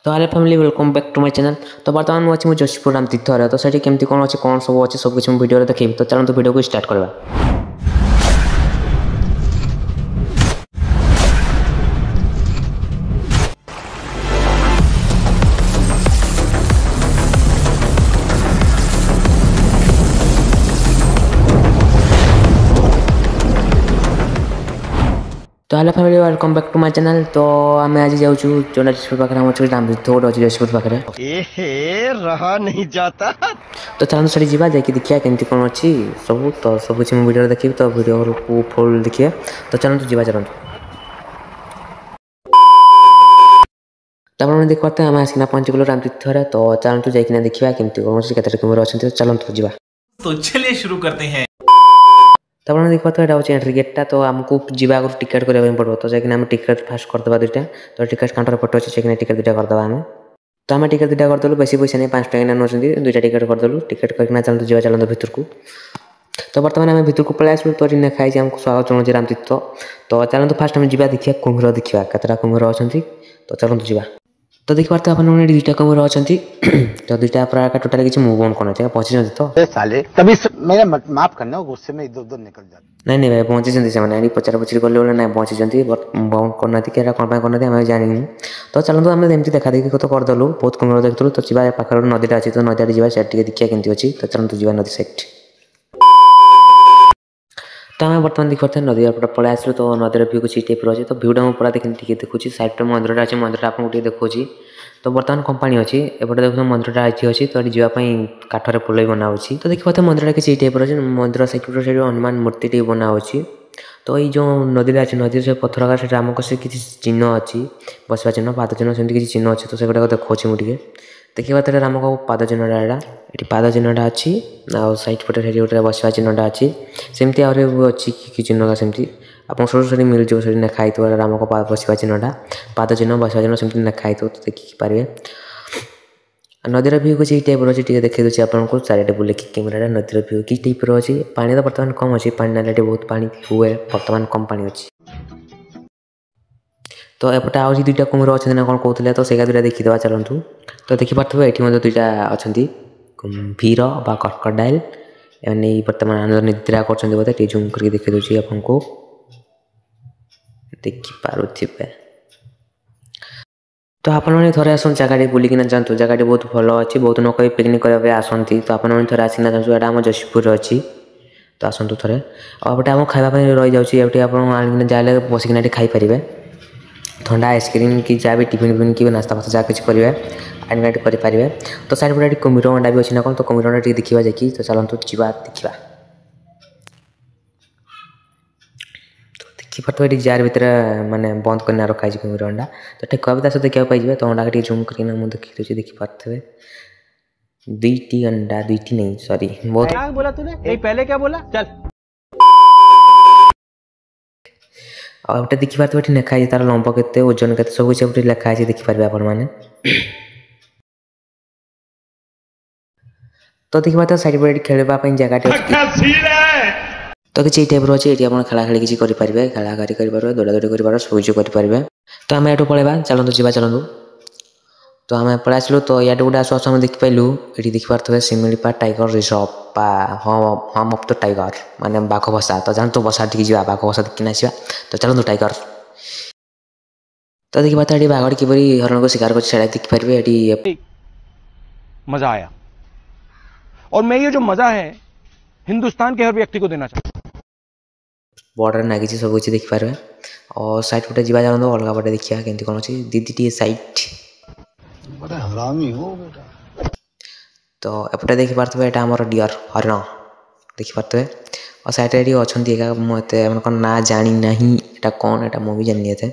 तो hello family welcome back to my channel. तो बर्तमान मुझे जशपुर राम तीर्थ तो सेठी केमती कौन अच्छे कौन सब अच्छे सब कुछ वीडियो देखी। तो चलते वीडियो को स्टार्ट करवा। तो hello family welcome back to my channel. तो आम आज जाऊँ जो जशपुर पाखे आम राम तीर्थ गोटे अच्छे जशपुर पाखे रहा नहीं जाता। तो चलते से जा देखिए केमती कौन अच्छी सब। तो सब कुछ वीडियो देखिए तो वीडियो को फुल देखिए। तो चलते जा चलते तो देख पाते आम आसिना पहुँचगलु राम तीर्थ। तो चलते जाइना देखा केमती कौन अच्छी केते कुमर अच्छा। तो चलते जा। तो चलिए शुरू करते हैं। तो आप देख पाते यहाँ एंट्री गेटा। तो आमको जावा टिकेट करने पड़ो। तो जाकि टिकेट फास्ट करदे दुईटा। तो टिकेट काउंटर फोटो अच्छे जाकि टिकेट दुटा करदे आम। तो आम टिकेट दुटा करदेलु बेसी पैसा नहीं 5 टका नौ दुईटा टिकेट करदेलु। टिकेट करना चलते जा चलते भितर को। तो बर्तमान आम भितर को पलि आसलु। तो खाई आमको स्वागत जनाऊँ राम तीर्थ। तो चलते फास्ट आम जा देखिए कुम्भीर देखा केतटा कुम्भीर अच्छा। तो चलते जा। तो देखिए पार्थ आप दुईटा कुम्भीर अच्छा। तो दुईटा टोटाल किसी मुँह बंद करना पहुँची। तो साले तभी मेरा माफ करना गुस्से में इधर उधर निकल जाता। नहीं नहीं भाई पहुँची से पचार पचर कले बोले ना पहुँची बंद करना कि कौन करना आम जानी। तो चलते आम एमती देखा देखी तो करदेलु बहुत कुम्भीर देखुलू। तो जा पाखे नदीटा अच्छी। तो नदी जा सीट देखिए केमती अच्छी। तो चलते जा नदी साइड। तो आम बर्तमान देख पाते नदी पटे पलि आसलु। तो नदी भ्यू कुछ टाइप अच्छे। तो भ्यूटा मुझे पूरा देखिए देखुची साइड मंदिरटा अच्छे। मंदिर आपको देखुची। तो बर्तमान कंपानी अच्छी एपटे देखो मंदिरटा अच्छी अच्छी। तो ये जावाई काठर पोल भी बना। तो देखिए पाते मंदिरटा किसी टाइप अच्छे। मंदिर साइड से हनुमान मूर्ति टे बना। तो ये जो नदी अच्छे नदी से पथर से आमको से किसी चिन्ह अच्छी बसवा चिन्ह पाद चिन्ह सेमती किसी चिन्ह अच्छे। तो से देखा मुझे देखिए पाते आमको पाद चिन्हटा ये पाद चिन्हटा अच्छी। आ साइड पटे गोटे बसवा चिन्हटा अच्छी सेमती आहरी अच्छी कि चिन्हटा सेमती आप सर मिल जाओ से लिखाई राम को बसवा चिन्हटा पाद चिन्ह बसवा चिन्ह सेमती लिखाई। तो देखिए नदीर भ्यू कुछ टाइप अच्छी देखी दूसरी आपको चारिटे बुलेक कैमेरा नदीर भ्यू कि टाइप अच्छी। पानी तो बर्तमान कम अच्छी पानी नाले बहुत पानी हुए बर्तमान कम पानी अच्छी। तो एपटे आज दुईटा कुम्भीर अच्छे ना कौन कहते। तो से दुटा देखीदे चलतु। तो देखिपे ये दुईटा अच्छा कुम्भीर बा क्रकोडाइल एने बर्तमान निद्रा कर बोधे जूम करके देखी दूसरी आपको देखिपे। तो आपने थे आस जगह बुलिकिना जातु जगह बहुत भल अच्छी बहुत लोग पिकनिक करने आसती। तो आपने थे आसिना जातु यहाँ आम जशपुर अच्छी। तो आसतु थे आउटे आम खावाई रही जाऊँगी आपने जाए बसिकिना खाईपारे ठंडा आइसक्रीम कि जहाँ भी टिफिन फिफिन कि नास्ता फास्ता जहाँ कुछ करेंगे आनिका करेंगे। तो साइड पटे कुम्भीर अंडा भी अच्छी ना कौन। तो कुम्भीर अंडा देखा जाकि। तो चलतु जा देखा। देखिए जार भर मानने बंद करना रखाई कुम्भीर अंडा। तो ठेकुआ भी सहित देखा पाइबे। तो अंडा के जूम करके मुझे देखी दूसरी देखिपे दुईटी अंडा दुईटी नहीं सॉरी बहुत क्या बोला तूने नहीं पहले क्या बोला चल। और गोटे देखिपे ये लिखाई तार लंब के ओजन के सब कुछ लिखाई देखिपारे आपण मैंने। तो देखिए साइड पर खेलवाई जगह तो किसी टाइप अच्छे। ये आप खेला खेली किसी करेंगे खेला खेली करेंगे दौड़ा दौड़ी कर सब कुछ करेंगे। तो आम एटू पलैबा चलतु जा चलतु। तो आम पलि आसलु। तो या गोटे आस आस देखी पाइलु ये देखिपे शिमिलीपाल टाइगर रिजर्व बा हम अफ द टाइगर माने बाघ बसा। तो जानतु बसा टी जा बाघ बसा देखना आसवा। तो चलतु टाइगर। तो देखिए ये बाघ किपरि हरण को शिकार कर देखिपारे मजा आया और मैं ये जो मजा है हिंदुस्तान के हर व्यक्ति को देना चाहता हूँ। बॉर्डर नागी सब कुछ देखिपारे। और साइड पटे जा चलते अलग पटे देखिए केमती कौन अच्छी दीदी टी साइड बड़ा हरामी हो बेटा। तो एपटे देखिपे यहाँ आम डियर हरण देखिपे। और साइड अच्छा मुझे कौन ना जानी ना यहाँ कौन यहाँ मुझे जानी थे।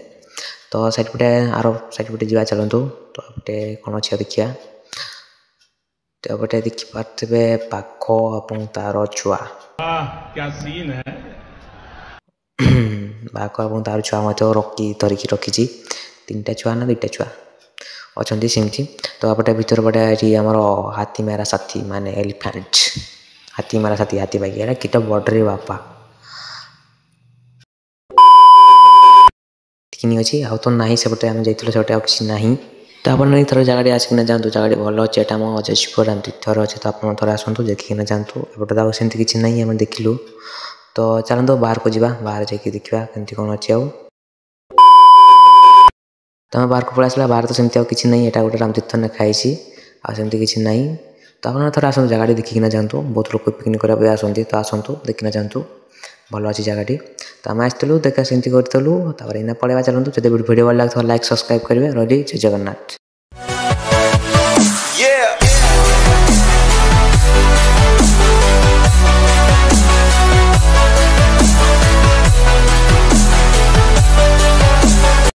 तो साइड पटे आर साइड पटे जा चलतु। तो एपटे कौन अच्छे देखिया। तो एपटे देखिपे पाख और तार छुआ क्या सीन है। बाघ और तार छुआ मत रखी धरिकी रखी 3टा छुआ ना 2टा छुआ अच्छा सेमती। तो आपटे भर पटे ये आम हाथी मेरा साथी माने एलिफेंट हाथी मेरा साथी हाथी बागी किटा बॉर्डर बापा किनी अच्छी आ तो ना सेपटे आम जाइए से किसी ना। तो आप थोड़ा जगह आसिकिना जातु जगह भल अच्छे एटा आम जजपुर रामतीर्थर अच्छे तो आप थोड़ा आसतु देखिकिना जातु एपटे तो सेमती किसी ना आम देखिलु तो चलते बाहर को जावा बाहर जाकि देखा केमती कौन अच्छे आउ तो आम बाहर को पलि आसला बाहर तो सेमती किसी ना यहाँ गोटे रामतीर्थ लिखाई आमती किसी ना तो आप थोड़ा आसतु जगह देखिकिना जातु बहुत लोग पिकनिक करने आसती तो आसतु देखिना जातु भल अच्छी जगह तो आम आसलु देखा सेमती करूँ पड़ेगा चलते जब वीडियो भल लगे लाइक सब्सक्राइब करेंगे रही जय जगन्नाथ।